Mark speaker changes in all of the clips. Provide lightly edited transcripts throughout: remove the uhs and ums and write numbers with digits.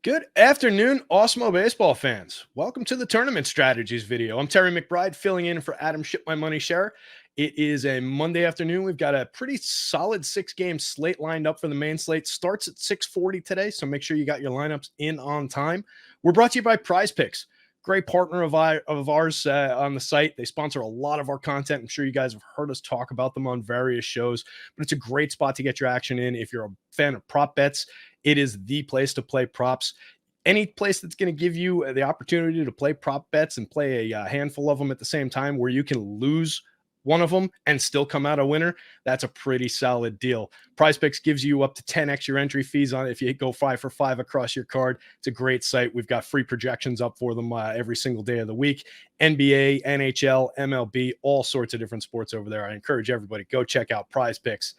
Speaker 1: Good afternoon, Awesemo baseball fans. Welcome to the tournament strategies video. I'm Terry McBride filling in for Adam Ship My Money Share. It is a Monday afternoon. We've got a pretty solid 6-game slate lined up for the main slate. Starts at 6:40 today, so make sure you got your lineups in on time. We're brought to you by Prize Picks, great partner of ours on the site. They sponsor a lot of our content. I'm sure you guys have heard us talk about them on various shows, but it's a great spot to get your action in. If you're a fan of prop bets, it is the place to play props. Any place that's going to give you the opportunity to play prop bets and play a handful of them at the same time where you can lose one of them and still come out a winner, that's a pretty solid deal. Prize Picks gives you up to 10x your entry fees on it if you go 5 for 5 across your card. It's a great site. We've got free projections up for them every single day of the week. NBA, NHL, MLB, all sorts of different sports over there. I encourage everybody, go check out Prize Picks.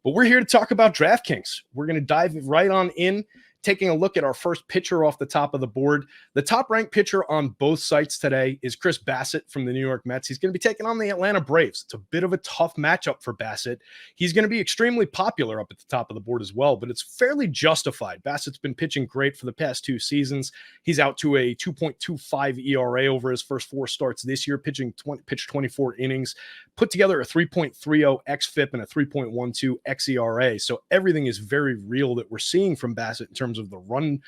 Speaker 1: But we're here to talk about DraftKings. We're going to dive right on in, taking a look at our first pitcher off the top of the board. The top-ranked pitcher on both sites today is Chris Bassitt from the New York Mets. He's going to be taking on the Atlanta Braves. It's a bit of a tough matchup for Bassitt. He's going to be extremely popular up at the top of the board as well, but it's fairly justified. Bassitt's been pitching great for the past 2 seasons. He's out to a 2.25 ERA over his first 4 starts this year, pitched 24 innings, put together a 3.30 xFIP and a 3.12 xERA. So everything is very real that we're seeing from Bassitt in terms of the run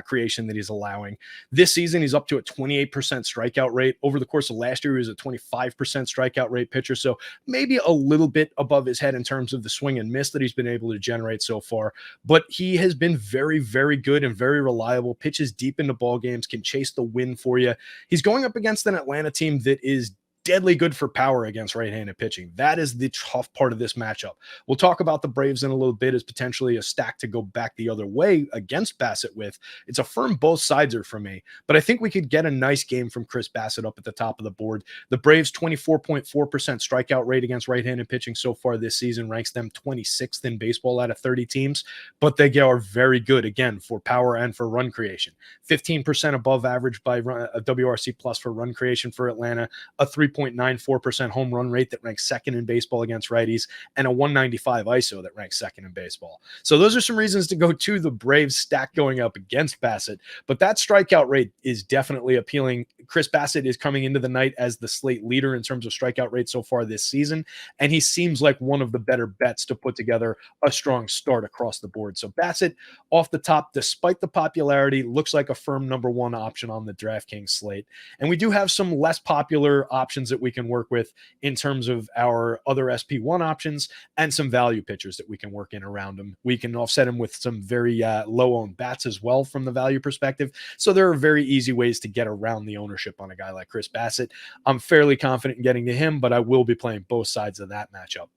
Speaker 1: creation that he's allowing. This season, he's up to a 28% strikeout rate. Over the course of last year, he was a 25% strikeout rate pitcher. So maybe a little bit above his head in terms of the swing and miss that he's been able to generate so far. But he has been very, very good and very reliable. Pitches deep into ball games, can chase the win for you. He's going up against an Atlanta team that is deadly good for power against right-handed pitching. That is the tough part of this matchup. We'll talk about the Braves in a little bit as potentially a stack to go back the other way against Bassitt with. It's a firm both sides-er for me, but I think we could get a nice game from Chris Bassitt up at the top of the board. The Braves' 24.4% strikeout rate against right-handed pitching so far this season ranks them 26th in baseball out of 30 teams, but they are very good, again, for power and for run creation. 15% above average by WRC plus for run creation for Atlanta, a 3.94% home run rate that ranks second in baseball against righties, and a 195 ISO that ranks second in baseball. So those are some reasons to go to the Braves stack going up against Bassitt, but that strikeout rate is definitely appealing. Chris Bassitt is coming into the night as the slate leader in terms of strikeout rate so far this season, and he seems like one of the better bets to put together a strong start across the board. So Bassitt off the top, despite the popularity, looks like a firm number 1 option on the DraftKings slate. And we do have some less popular options that we can work with in terms of our other SP1 options and some value pitchers that we can work in around them. We can offset them with some very low-owned bats as well from the value perspective. So there are very easy ways to get around the ownership on a guy like Chris Bassitt. I'm fairly confident in getting to him, but I will be playing both sides of that matchup.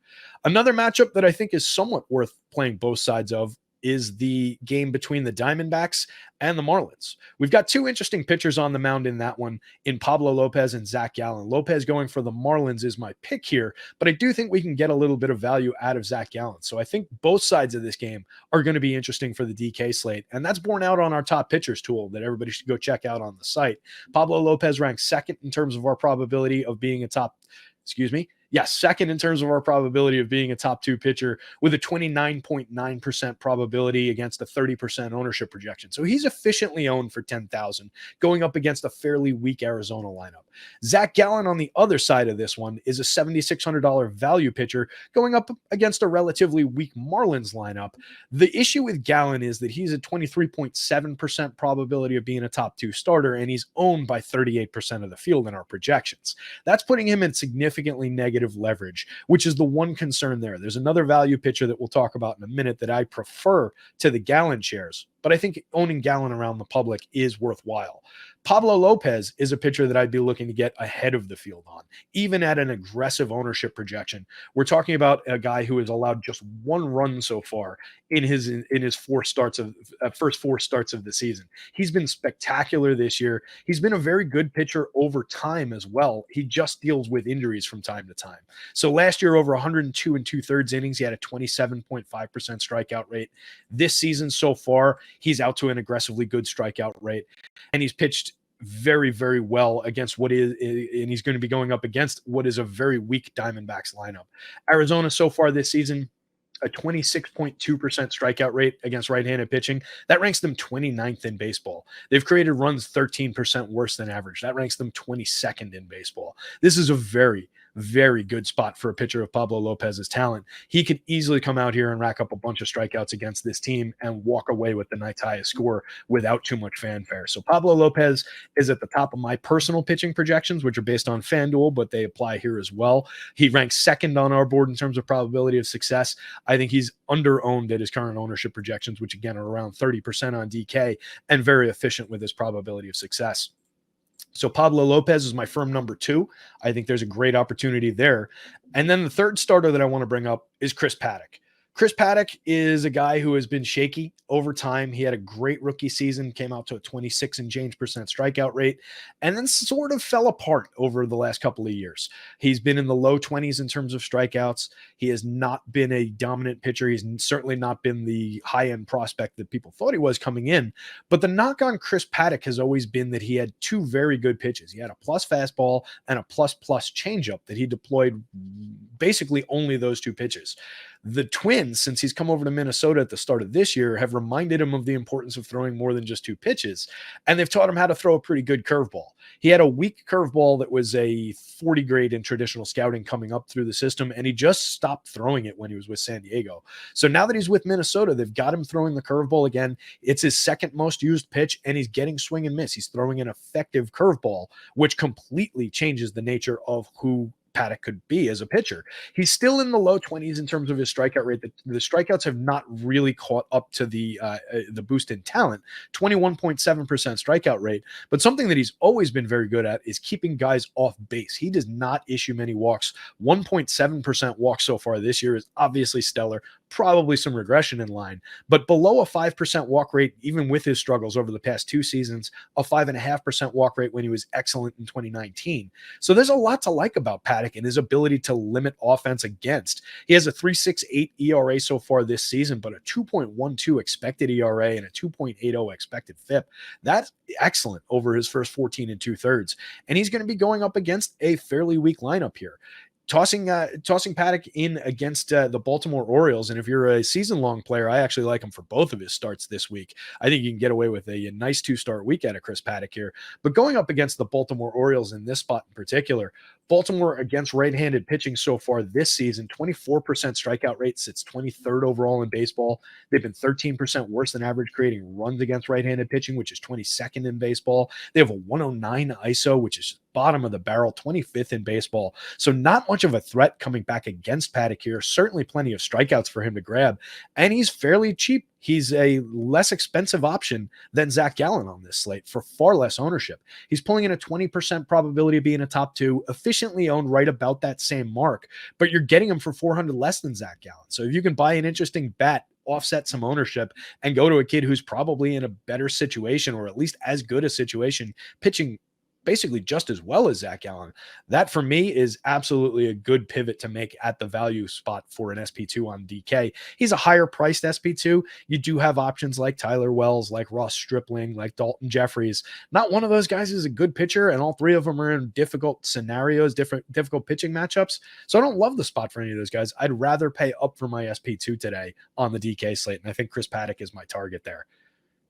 Speaker 1: Another matchup that I think is somewhat worth playing both sides of is the game between the Diamondbacks and the Marlins. We've got 2 interesting pitchers on the mound in that one, in Pablo Lopez and Zach Gallen. Lopez going for the Marlins is my pick here, but I do think we can get a little bit of value out of Zach Gallen. So I think both sides of this game are going to be interesting for the DK slate, and that's borne out on our top pitchers tool that everybody should go check out on the site. Pablo Lopez ranks second in terms of our probability of being a top, second in terms of our probability of being a top 2 pitcher with a 29.9% probability against a 30% ownership projection. So he's efficiently owned for 10,000 going up against a fairly weak Arizona lineup. Zach Gallen on the other side of this one is a $7,600 value pitcher going up against a relatively weak Marlins lineup. The issue with Gallen is that he's a 23.7% probability of being a top 2 starter, and he's owned by 38% of the field in our projections. That's putting him in significantly negative leverage, which is the one concern there. There's another value pitcher that we'll talk about in a minute that I prefer to the Gallen shares, but I think owning Gallen around the public is worthwhile. Pablo Lopez is a pitcher that I'd be looking to get ahead of the field on, even at an aggressive ownership projection. We're talking about a guy who has allowed just 1 run so far in his first 4 starts of the season. He's been spectacular this year. He's been a very good pitcher over time as well. He just deals with injuries from time to time. So last year, over 102 2/3 innings, he had a 27.5% strikeout rate. This season so far, he's out to an aggressively good strikeout rate, and he's pitched very, very well against what is, and he's going to be going up against what is a very weak Diamondbacks lineup. Arizona so far this season a 26.2% strikeout rate against right-handed pitching. That ranks them 29th in baseball. They've created runs 13% worse than average. That ranks them 22nd in baseball. This is a very, very good spot for a pitcher of Pablo Lopez's talent. He could easily come out here and rack up a bunch of strikeouts against this team and walk away with the night's highest score without too much fanfare. So Pablo Lopez is at the top of my personal pitching projections, which are based on FanDuel, but they apply here as well. He ranks second on our board in terms of probability of success. I think he's under-owned at his current ownership projections, which again are around 30% on DK, and very efficient with his probability of success. So Pablo Lopez is my firm number 2. I think there's a great opportunity there. And then the third starter that I want to bring up is Chris Paddock. Chris Paddock is a guy who has been shaky over time. He had a great rookie season, came out to a 26 and change percent strikeout rate, and then sort of fell apart over the last couple of years. He's been in the low 20s in terms of strikeouts. He has not been a dominant pitcher. He's certainly not been the high-end prospect that people thought he was coming in. But the knock on Chris Paddock has always been that he had 2 very good pitches. He had a plus fastball and a plus changeup that he deployed basically only those 2 pitches. The Twins, since he's come over to Minnesota at the start of this year, have reminded him of the importance of throwing more than just 2 pitches, and they've taught him how to throw a pretty good curveball. He had a weak curveball that was a 40 grade in traditional scouting coming up through the system, and he just stopped throwing it when he was with San Diego. So now that he's with Minnesota, they've got him throwing the curveball again. It's his second most used pitch, and he's getting swing and miss. He's throwing an effective curveball, which completely changes the nature of who Paddock could be as a pitcher. He's still in the low 20s in terms of his strikeout rate. The strikeouts have not really caught up to the boost in talent, 21.7% strikeout rate. But something that he's always been very good at is keeping guys off base. He does not issue many walks. 1.7% walks so far this year is obviously stellar. Probably some regression in line, but below a 5% walk rate, even with his struggles over the past 2 seasons, a 5.5% walk rate when he was excellent in 2019. So there's a lot to like about Paddock and his ability to limit offense against. He has a 3.68 ERA so far this season, but a 2.12 expected ERA and a 2.80 expected FIP. That's excellent over his first 14 2/3. And he's going to be going up against a fairly weak lineup here. Tossing Paddock in against the Baltimore Orioles, and if you're a season-long player, I actually like him for both of his starts this week. I think you can get away with a nice 2-start week out of Chris Paddock here. But going up against the Baltimore Orioles in this spot in particular, Baltimore against right-handed pitching so far this season, 24% strikeout rate, sits 23rd overall in baseball. They've been 13% worse than average creating runs against right-handed pitching, which is 22nd in baseball. They have a 109 ISO, which is bottom of the barrel, 25th in baseball. So not much of a threat coming back against Paddock here. Certainly plenty of strikeouts for him to grab. And he's fairly cheap. He's a less expensive option than Zach Gallen on this slate for far less ownership. He's pulling in a 20% probability of being a top 2, efficiently owned right about that same mark, but you're getting him for 400 less than Zach Gallen. So if you can buy an interesting bat, offset some ownership, and go to a kid who's probably in a better situation, or at least as good a situation, pitching basically just as well as Zach Gallen. That for me is absolutely a good pivot to make at the value spot for an SP2 on DK. He's a higher priced SP2. You do have options like Tyler Wells, like Ross Stripling, like Dalton Jeffries. Not one of those guys is a good pitcher, and all 3 of them are in difficult scenarios, difficult pitching matchups. So I don't love the spot for any of those guys. I'd rather pay up for my SP2 today on the DK slate, and I think Chris Paddock is my target there.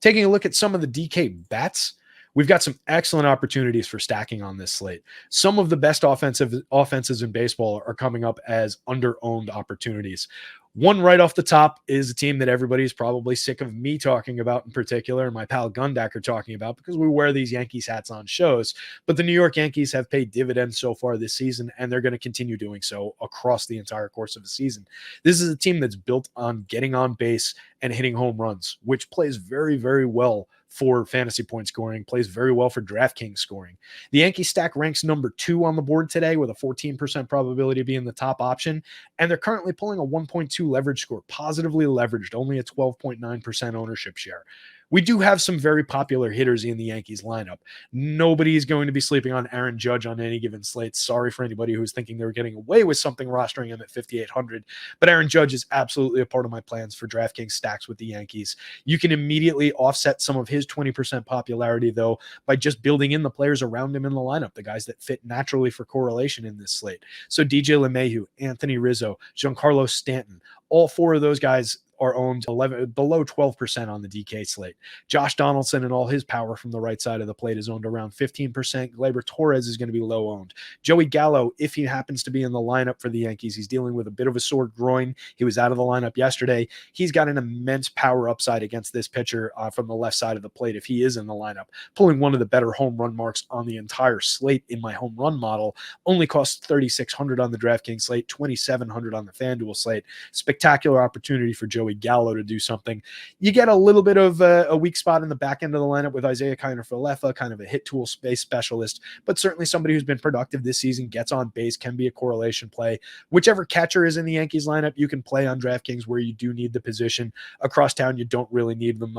Speaker 1: Taking a look at some of the DK bats, we've got some excellent opportunities for stacking on this slate. Some of the best offenses in baseball are coming up as under-owned opportunities. One right off the top is a team that everybody's probably sick of me talking about in particular, and my pal Gundacker talking about, because we wear these Yankees hats on shows. But the New York Yankees have paid dividends so far this season, and they're going to continue doing so across the entire course of the season. This is a team that's built on getting on base and hitting home runs, which plays very, very well for fantasy point scoring, plays very well for DraftKings scoring. The Yankee stack ranks number 2 on the board today with a 14% probability of being the top option, and they're currently pulling a 1.2 leverage score, positively leveraged, only a 12.9% ownership share. We do have some very popular hitters in the Yankees lineup. Nobody's going to be sleeping on Aaron Judge on any given slate. Sorry for anybody who's thinking they were getting away with something rostering him at 5,800, but Aaron Judge is absolutely a part of my plans for DraftKings stacks with the Yankees. You can immediately offset some of his 20% popularity, though, by just building in the players around him in the lineup, the guys that fit naturally for correlation in this slate. So DJ LeMahieu, Anthony Rizzo, Giancarlo Stanton, All four of those guys are owned below 12% on the DK slate. Josh Donaldson and all his power from the right side of the plate is owned around 15%. Gleyber Torres is going to be low owned. Joey Gallo, if he happens to be in the lineup for the Yankees, he's dealing with a bit of a sore groin. He was out of the lineup yesterday. He's got an immense power upside against this pitcher from the left side of the plate if he is in the lineup, pulling one of the better home run marks on the entire slate in my home run model. Only costs $3,600 on the DraftKings slate, $2,700 on the FanDuel slate. Spectacular opportunity for Joey Gallo to do something. You get a little bit of a weak spot in the back end of the lineup with Isaiah Kiner-Falefa, kind of a hit tool space specialist, but certainly somebody who's been productive this season, gets on base, can be a correlation play. Whichever catcher is in the Yankees lineup, you can play on DraftKings where you do need the position. Across town, you don't really need them.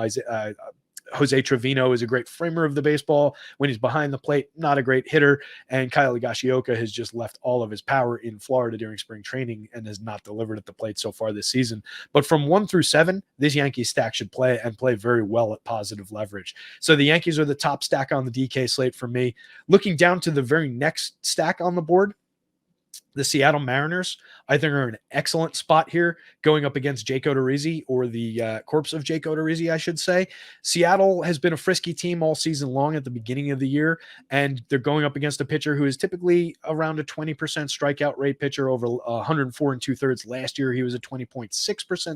Speaker 1: Jose Trevino is a great framer of the baseball. When he's behind the plate, not a great hitter. And Kyle Higashioka has just left all of his power in Florida during spring training and has not delivered at the plate so far this season. But from 1 through 7, this Yankees stack should play and play very well at positive leverage. So the Yankees are the top stack on the DK slate for me. Looking down to the very next stack on the board, the Seattle Mariners, I think, are an excellent spot here going up against Jake Odorizzi, or the corpse of Jake Odorizzi, I should say. Seattle has been a frisky team all season long at the beginning of the year, and they're going up against a pitcher who is typically around a 20% strikeout rate pitcher, over 104 2/3. Last year, he was at 20.6%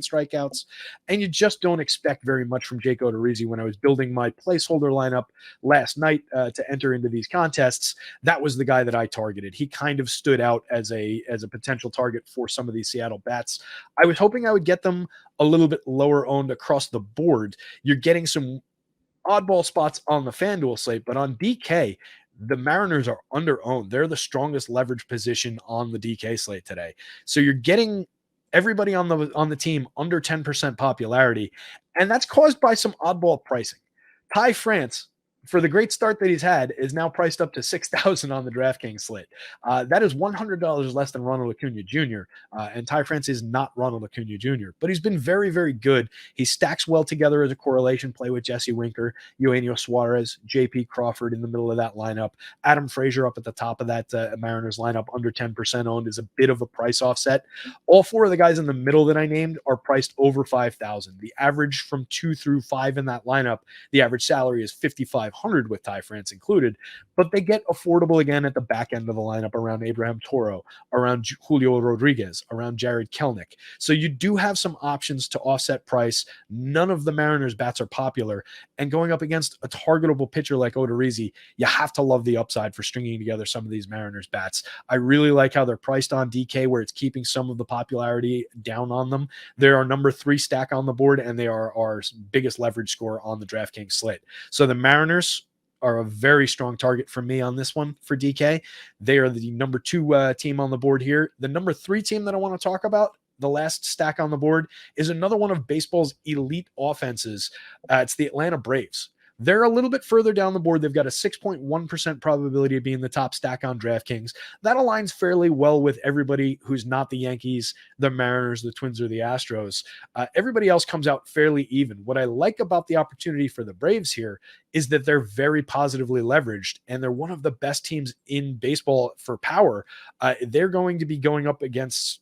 Speaker 1: strikeouts, and you just don't expect very much from Jake Odorizzi. When I was building my placeholder lineup last night to enter into these contests, that was the guy that I targeted. He kind of stood out as a potential target for some of these Seattle bats. I was hoping I would get them a little bit lower owned across the board. You're getting some oddball spots on the FanDuel slate, but on DK, the Mariners are under owned. They're the strongest leverage position on the DK slate today. So you're getting everybody on the team under 10% popularity, and that's caused by some oddball pricing. Ty France, for the great start that he's had, is now priced up to $6,000 on the DraftKings slate. That is $100 less than Ronald Acuna Jr., and Ty France is not Ronald Acuna Jr., but he's been very, very good. He stacks well together as a correlation play with Jesse Winker, Eugenio Suarez, J.P. Crawford in the middle of that lineup. Adam Frazier up at the top of that Mariners lineup, under 10% owned, is a bit of a price offset. All four of the guys in the middle that I named are priced over $5,000. The average from 2 through 5 in that lineup, the average salary is $5,500 with Ty France included, but they get affordable again at the back end of the lineup around Abraham Toro, around Julio Rodriguez, around Jared Kelnick. So you do have some options to offset price. None of the Mariners bats are popular, and going up against a targetable pitcher like Odorizzi, you have to love the upside for stringing together some of these Mariners bats. I really like how they're priced on DK, where it's keeping some of the popularity down on them. They're our number 3 stack on the board, and they are our biggest leverage score on the DraftKings slate. So the Mariners are a very strong target for me on this one for DK. They are the number 2 team on the board here. The number 3 team that I want to talk about, the last stack on the board, is another one of baseball's elite offenses. It's the Atlanta Braves. They're a little bit further down the board. They've got a 6.1% probability of being the top stack on DraftKings. That aligns fairly well with everybody who's not the Yankees, the Mariners, the Twins, or the Astros. Everybody else comes out fairly even. What I like about the opportunity for the Braves here is that they're very positively leveraged, and they're one of the best teams in baseball for power. They're going to be going up against,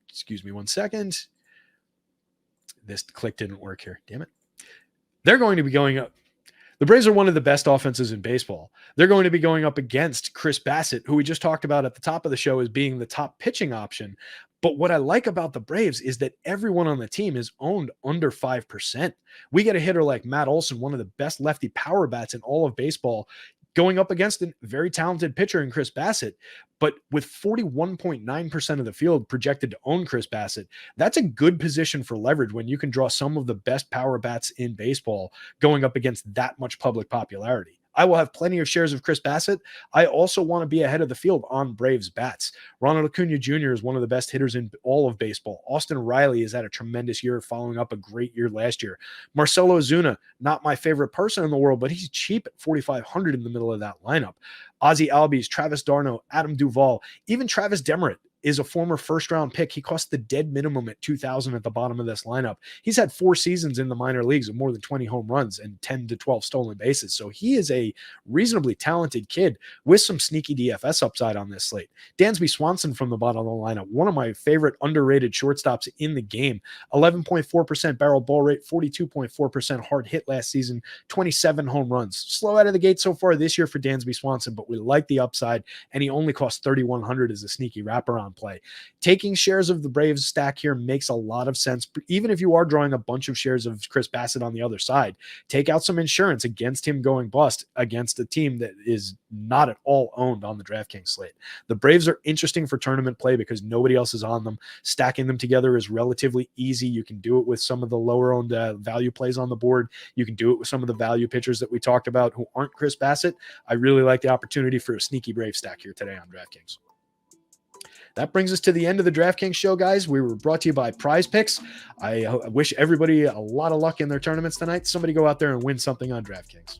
Speaker 1: excuse me one second. This click didn't work here. Damn it. They're going to be going up. The Braves are one of the best offenses in baseball. They're going to be going up against Chris Bassett, who we just talked about at the top of the show as being the top pitching option. But what I like about the Braves is that everyone on the team is owned under 5%. We get a hitter like Matt Olson, one of the best lefty power bats in all of baseball, going up against a very talented pitcher in Chris Bassett, but with 41.9% of the field projected to own Chris Bassett. That's a good position for leverage when you can draw some of the best power bats in baseball going up against that much public popularity. I will have plenty of shares of Chris Bassett. I also want to be ahead of the field on Braves bats. Ronald Acuna Jr. is one of the best hitters in all of baseball. Austin Riley has had a tremendous year following up a great year last year. Marcell Ozuna, not my favorite person in the world, but he's cheap at $4,500 in the middle of that lineup. Ozzie Albies, Travis d'Arnaud, Adam Duvall, even Travis Demeritte is a former first-round pick. He cost the dead minimum at 2,000 at the bottom of this lineup. He's had 4 seasons in the minor leagues of more than 20 home runs and 10 to 12 stolen bases. So he is a reasonably talented kid with some sneaky DFS upside on this slate. Dansby Swanson from the bottom of the lineup, one of my favorite underrated shortstops in the game. 11.4% barrel ball rate, 42.4% hard hit last season, 27 home runs. Slow out of the gate so far this year for Dansby Swanson, but we like the upside, and he only costs 3,100 as a sneaky wraparound play. Taking shares of the Braves stack here makes a lot of sense. Even if you are drawing a bunch of shares of Chris Bassett on the other side, take out some insurance against him going bust against a team that is not at all owned on the DraftKings slate. The Braves are interesting for tournament play because nobody else is on them. Stacking them together is relatively easy. You can do it with some of the lower owned value plays on the board. You can do it with some of the value pitchers that we talked about who aren't Chris Bassett. I really like the opportunity for a sneaky Brave stack here today on DraftKings. That brings us to the end of the DraftKings show, guys. We were brought to you by Prize Picks. I wish everybody a lot of luck in their tournaments tonight. Somebody go out there and win something on DraftKings.